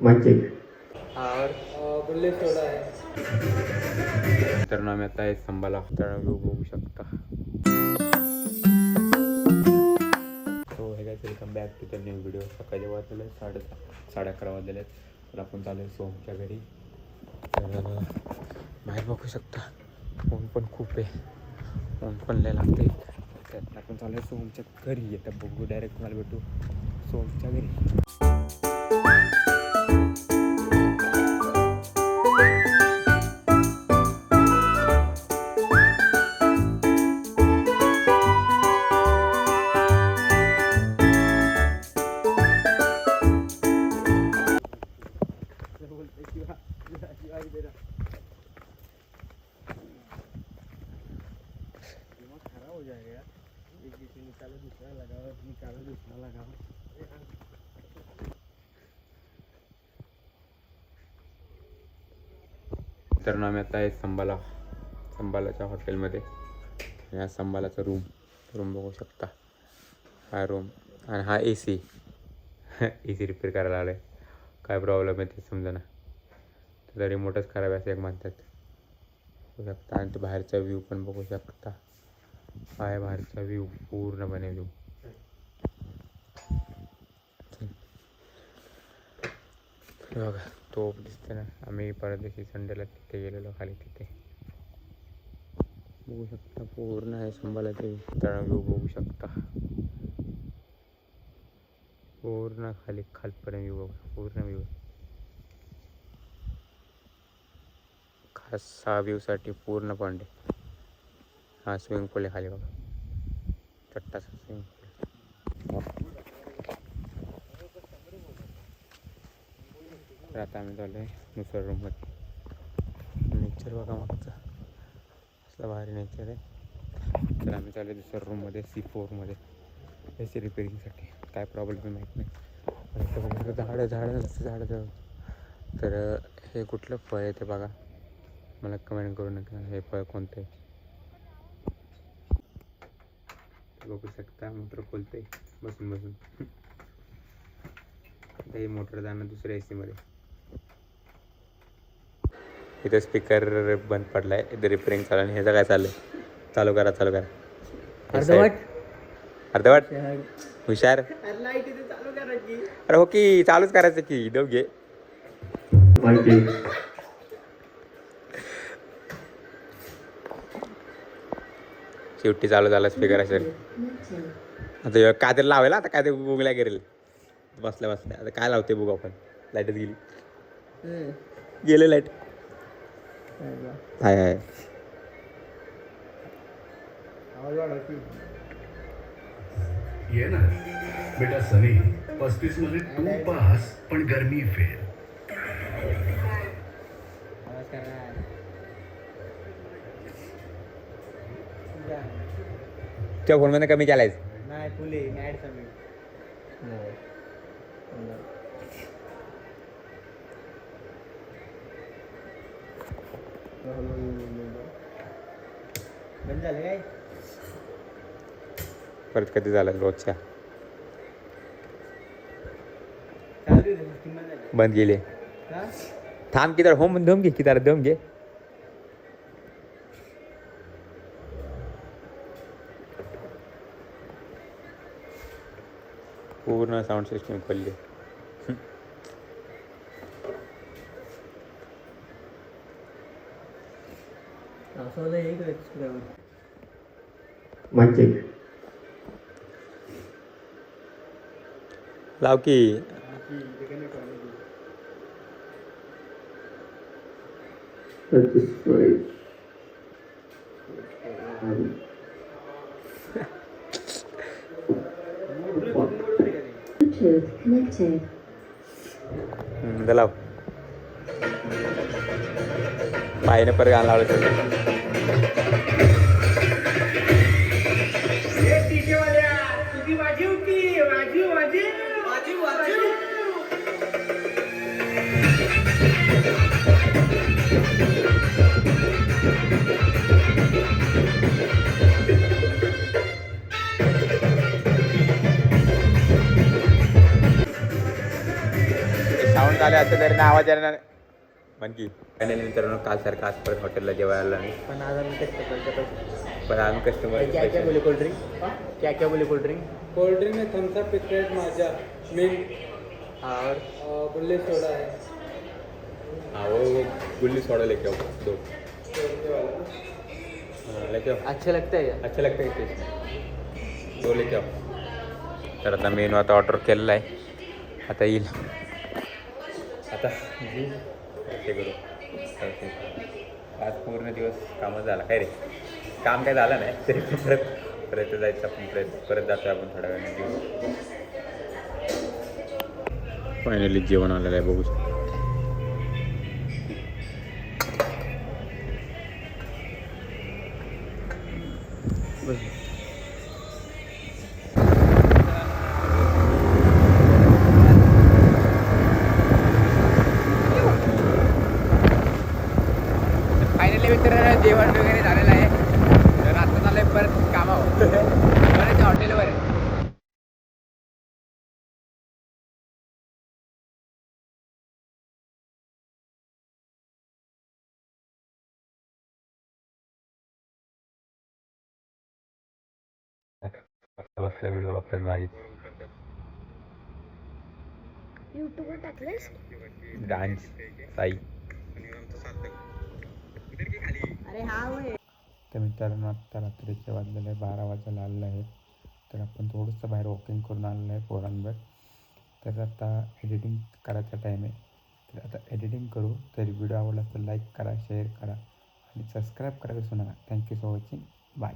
Mic Bulleh सोडा आहे. तर ना आम्ही आता आहे संभाला तर व्ह्यू बघू शकता. सो हे काय welcome back to the new video. सकाळी वाजलेले 11:30 वाजलेले आहेत. तर आपण चालू आहे सोमच्या घरी. तर बाहेर बघू शकता ऊन पण खूप आहे, ऊन पण लय लागते. त्यात आपण चालू आहे सोमच्या घरी. आता बघू डायरेक्ट मला भेटू सोमच्या घरी. तर ना आम्ही आता आहे संभालाच्या हॉटेलमध्ये. या संभालाचा रूम बघू शकता. हा रूम आणि हा ए सी रिपेअर करायला आला आहे. काय प्रॉब्लेम आहे ते समजा ना. तर रिमोटच खराब आहे असं एक म्हणतात. बघू शकता. आणि ते बाहेरचा व्ह्यू पण बघू शकता. आहे बाहेरचा व्ह्यू पूर्णपणे व्ह्यू. बघा तोप दिसते ना. आम्ही परदेशी संडेला तिथे गेलेलो, खाली तिथे बघू शकता. पूर्ण आहे संभालाचे तळ व्ह्यू बघू शकता. पूर्ण खालपर्यंत व्ह्यू बघा. पूर्ण व्ह्यू खास 6 व्ह्यूसाठी पूर्ण पॉइंट आहे. हा स्विमिंग पूल आहे खाली बघा. छोटासा स्विमिंग पूल. तर आता आम्ही चालू आहे दुसऱ्या रूममध्ये. नेचर बघा मागचा असला भारी नेचर आहे. तर आम्ही चालू आहे दुसऱ्या रूममध्ये C4मध्ये ए सी रिपेअरिंगसाठी. काय प्रॉब्लेम माहीत नाही. झाडं. तर हे कुठलं फळ आहे ते बघा. मला कमेंट करू नका हे फळ कोणतं आहे. बघू शकता मोटर खोलते बसून. आता हे मोटर जाणं दुसऱ्या AC मध्ये. इथं स्पीकर बंद पडलाय. इथं रिपेअरिंग चालू आहे. ह्याचं काय चाललंय? चालू करा. अर्धवट हुशार. अरे हो की चालूच करायचं की दोघे. शेवटी चालू झाला स्पीकर असेल. आता काय तरी लावायला. आता काय ते गुगल्या करेल बसल्या. आता काय लावते बघू आपण. लाईटच गेले लाईट. हाय ये ना बेटा सनी 35 मध्ये तू पास पण गर्मी फेल. त्या फोनमध्ये कमी केलायच नाही फुले ॲड सबमिट. बंद झालं काय? परत कधी झालं रोजच्या बंद गेले. थांब की तर होम दम घे की तर दम घे. पूर्ण साऊंड सिस्टम खोलली. माइक लाव की. लाव पायने पर गाणं लावलं. साऊंड झाले असं तरी ना आवाज येणार म्हणकी फायनली मित्रांनो काल सारखं आज परत हॉटेलला जेवायला नाही पण आज आम्ही कस्टमर पण आज कस्टमर क्या क्या बोले कोल्ड ड्रिंक क्या बोले कोल्ड ड्रिंक कोल्ड ड्रिंक में थम्स अप स्प्राइट माजा मिंट और बुल्ले सोडा है हाँ वो गुल्ली सोडा लेके आओ दो लेके आओ अच्छा लगता है क्या? अच्छा लगता है टेस्ट दो लेके आओ तर आता मेनू आता ऑर्डर केलेला आहे आता येईल आता ते करू आज पूर्ण दिवस कामच झाला काय रे काम काय झालं नाही तरी पण परत जायचं आपण परत जातो आपण थोड्या वेळाने जेवण फायनली जेवण आलेलं आहे बघू शकतो फायनली मित्रांनो जेवण वगैरे झालेलं आहे तर आता झालं आहे परत कामावर परत हॉटेलवर बसल्या व्हिडिओ बघतात माझी यूट्यूबवर टाकलेस डान्स साई अरे हा होय तर मित्रांनो आत्ता रात्रीचे वाजलेलं आहे 12 वाजायला आलेलं आहे तर आपण थोडंसं बाहेर वॉकिंग करून आलेलं आहे पोरांवर तर आता एडिटिंग करायचा टाईम आहे तर आता एडिटिंग करू तर व्हिडिओ आवडला तर लाईक करा शेअर करा आणि सबस्क्राईब करा विसरू नका थँक्यू फॉर वॉचिंग बाय